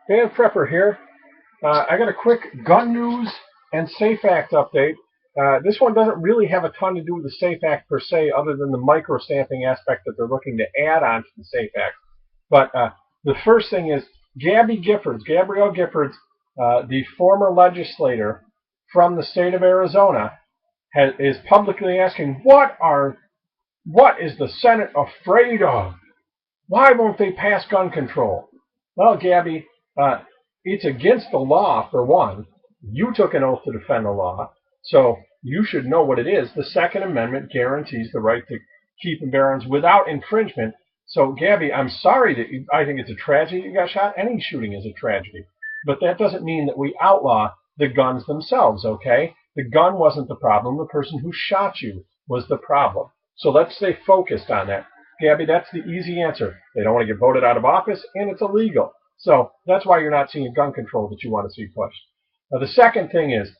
Dan Prepper here. I got a quick gun news and SAFE Act update. This one doesn't really have a ton to do with the SAFE Act per se, other than the micro-stamping aspect that they're looking to add on to the SAFE Act. But the first thing is Gabrielle Giffords, the former legislator from the state of Arizona, is publicly asking, what is the Senate afraid of? Why won't they pass gun control? Well, Gabby, it's against the law, for one. You took an oath to defend the law, so you should know what it is. The Second Amendment guarantees the right to keep and bear arms without infringement. So, Gabby, I'm sorry that I think it's a tragedy you got shot. Any shooting is a tragedy. But that doesn't mean that we outlaw the guns themselves, okay? The gun wasn't the problem. The person who shot you was the problem. So let's stay focused on that. Gabby, that's the easy answer. They don't want to get voted out of office, and it's illegal. So that's why you're not seeing gun control that you want to see pushed. Now, the second thing is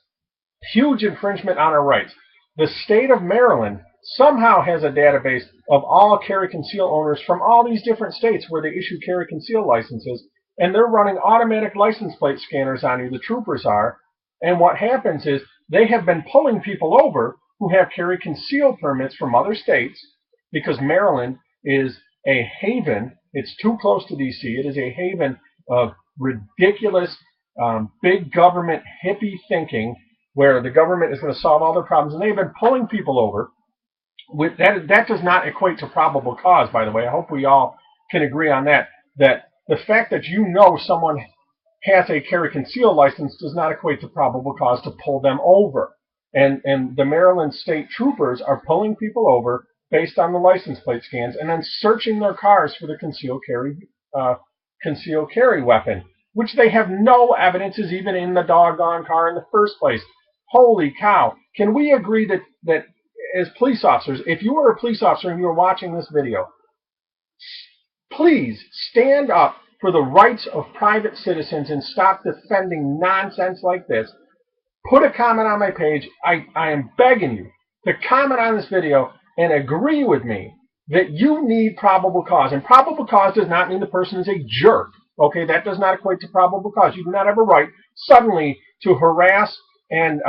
huge infringement on our rights. The state of Maryland somehow has a database of all carry conceal owners from all these different states where they issue carry conceal licenses, and they're running automatic license plate scanners on you. The troopers are. And what happens is they have been pulling people over who have carry conceal permits from other states because Maryland is a haven. It's too close to D.C. It is a haven of ridiculous big government hippie thinking where the government is going to solve all their problems. And they've been pulling people over. That does not equate to probable cause, by the way. I hope we all can agree on that. That the fact that you know someone has a carry conceal license does not equate to probable cause to pull them over. And the Maryland state troopers are pulling people over based on the license plate scans and then searching their cars for the concealed carry weapon, which they have no evidence is even in the doggone car in the first place. Holy cow. Can we agree that as police officers, if you are a police officer and you're watching this video, please stand up for the rights of private citizens and stop defending nonsense like this. Put a comment on my page. I am begging you to comment on this video and agree with me that you need probable cause. And probable cause does not mean the person is a jerk. Okay, that does not equate to probable cause. You do not have a right suddenly to harass and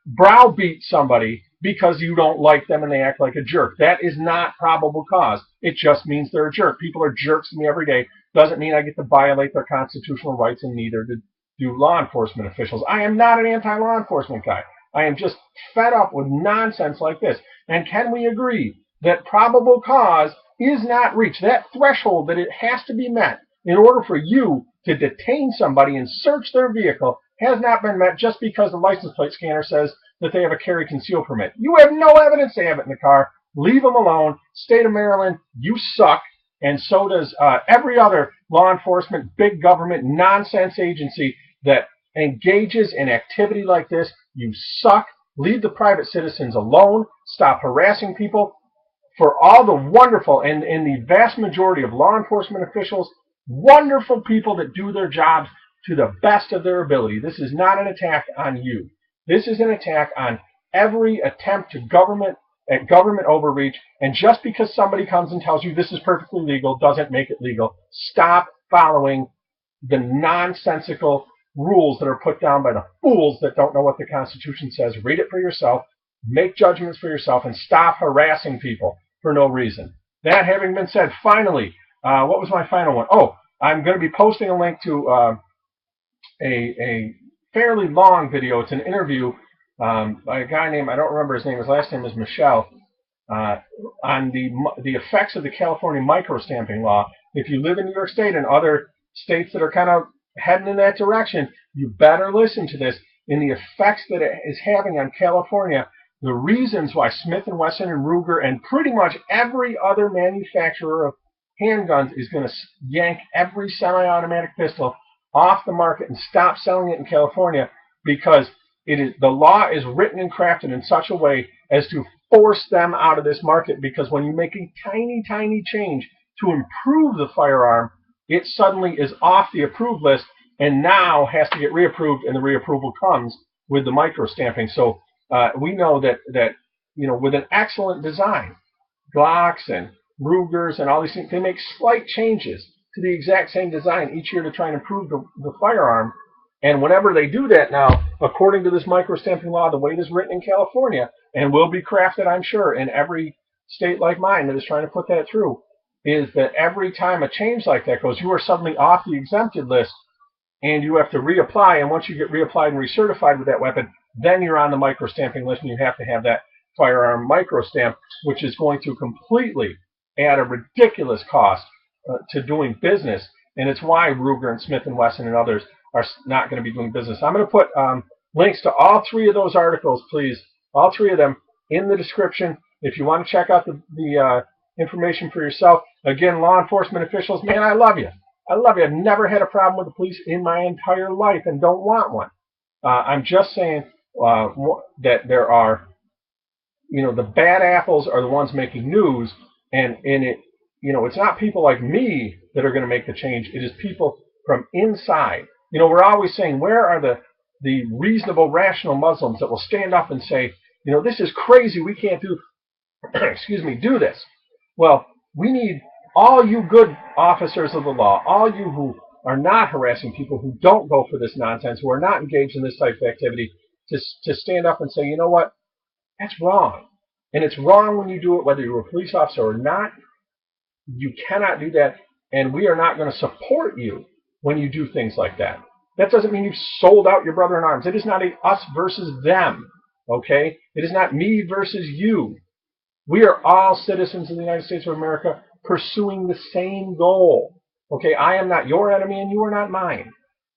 browbeat somebody because you don't like them and they act like a jerk. That is not probable cause. It just means they're a jerk. People are jerks to me every day. Doesn't mean I get to violate their constitutional rights, and neither do law enforcement officials. I am not an anti-law enforcement guy. I am just fed up with nonsense like this. And can we agree that probable cause is not reached? That threshold that it has to be met in order for you to detain somebody and search their vehicle has not been met just because the license plate scanner says that they have a carry conceal permit. You have no evidence they have it in the car. Leave them alone. State of Maryland, you suck. And so does every other law enforcement, big government, nonsense agency that engages in activity like this. You suck. Leave the private citizens alone. Stop harassing people. For all the wonderful and the vast majority of law enforcement officials, wonderful people that do their jobs to the best of their ability. This is not an attack on you. This is an attack on every attempt to government overreach. And just because somebody comes and tells you this is perfectly legal doesn't make it legal. Stop following the nonsensical rules that are put down by the fools that don't know what the Constitution says. Read it for yourself. Make judgments for yourself and stop harassing people for no reason. That having been said, finally, what was my final one? Oh, I'm going to be posting a link to a fairly long video. It's an interview by a guy named, I don't remember his name, his last name is Michelle, on the effects of the California micro-stamping law. If you live in New York State and other states that are kind of heading in that direction, you better listen to this. In the effects that it is having on California, the reasons why Smith & Wesson and Ruger and pretty much every other manufacturer of handguns is going to yank every semi-automatic pistol off the market and stop selling it in California, because the law is written and crafted in such a way as to force them out of this market, because when you make a tiny, tiny change to improve the firearm, it suddenly is off the approved list and now has to get reapproved, and the reapproval comes with the micro-stamping. So we know that with an excellent design, Glocks and Rugers and all these things, they make slight changes to the exact same design each year to try and improve the firearm. And whenever they do that now, according to this microstamping law, the way it is written in California, and will be crafted, I'm sure, in every state like mine that is trying to put that through, is that every time a change like that goes, you are suddenly off the exempted list, and you have to reapply. And once you get reapplied and recertified with that weapon, then you're on the microstamping list, and you have to have that firearm microstamp, which is going to completely add a ridiculous cost to doing business. And it's why Ruger and Smith & Wesson and others are not going to be doing business. I'm going to put links to all three of those articles, please, all three of them, in the description. If you want to check out the information for yourself. Again, law enforcement officials, man, I love you. I love you. I've never had a problem with the police in my entire life and don't want one. I'm just saying that there are, the bad apples are the ones making news, and it's not people like me that are going to make the change. It is people from inside. We're always saying, where are the reasonable, rational Muslims that will stand up and say, this is crazy, we can't do this. Well, we need all you good officers of the law, all you who are not harassing people, who don't go for this nonsense, who are not engaged in this type of activity, to stand up and say, you know what, that's wrong. And it's wrong when you do it, whether you're a police officer or not. You cannot do that, and we are not going to support you when you do things like that. That doesn't mean you've sold out your brother in arms. It is not a us versus them, okay? It is not me versus you. We are all citizens of the United States of America pursuing the same goal, okay? I am not your enemy, and you are not mine.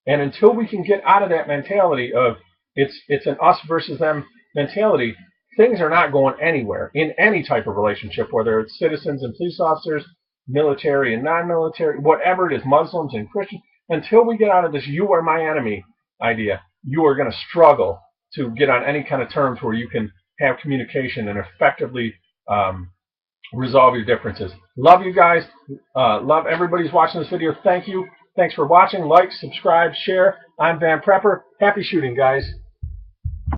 And until we can get out of that mentality of it's an us versus them mentality, things are not going anywhere in any type of relationship, whether it's citizens and police officers, military and non-military, whatever it is, Muslims and Christians. Until we get out of this you are my enemy idea, you are going to struggle to get on any kind of terms where you can have communication and effectively resolve your differences. Love you guys. Love everybody who's watching this video. Thank you. Thanks for watching. Like, subscribe, share. I'm Van Prepper. Happy shooting, guys.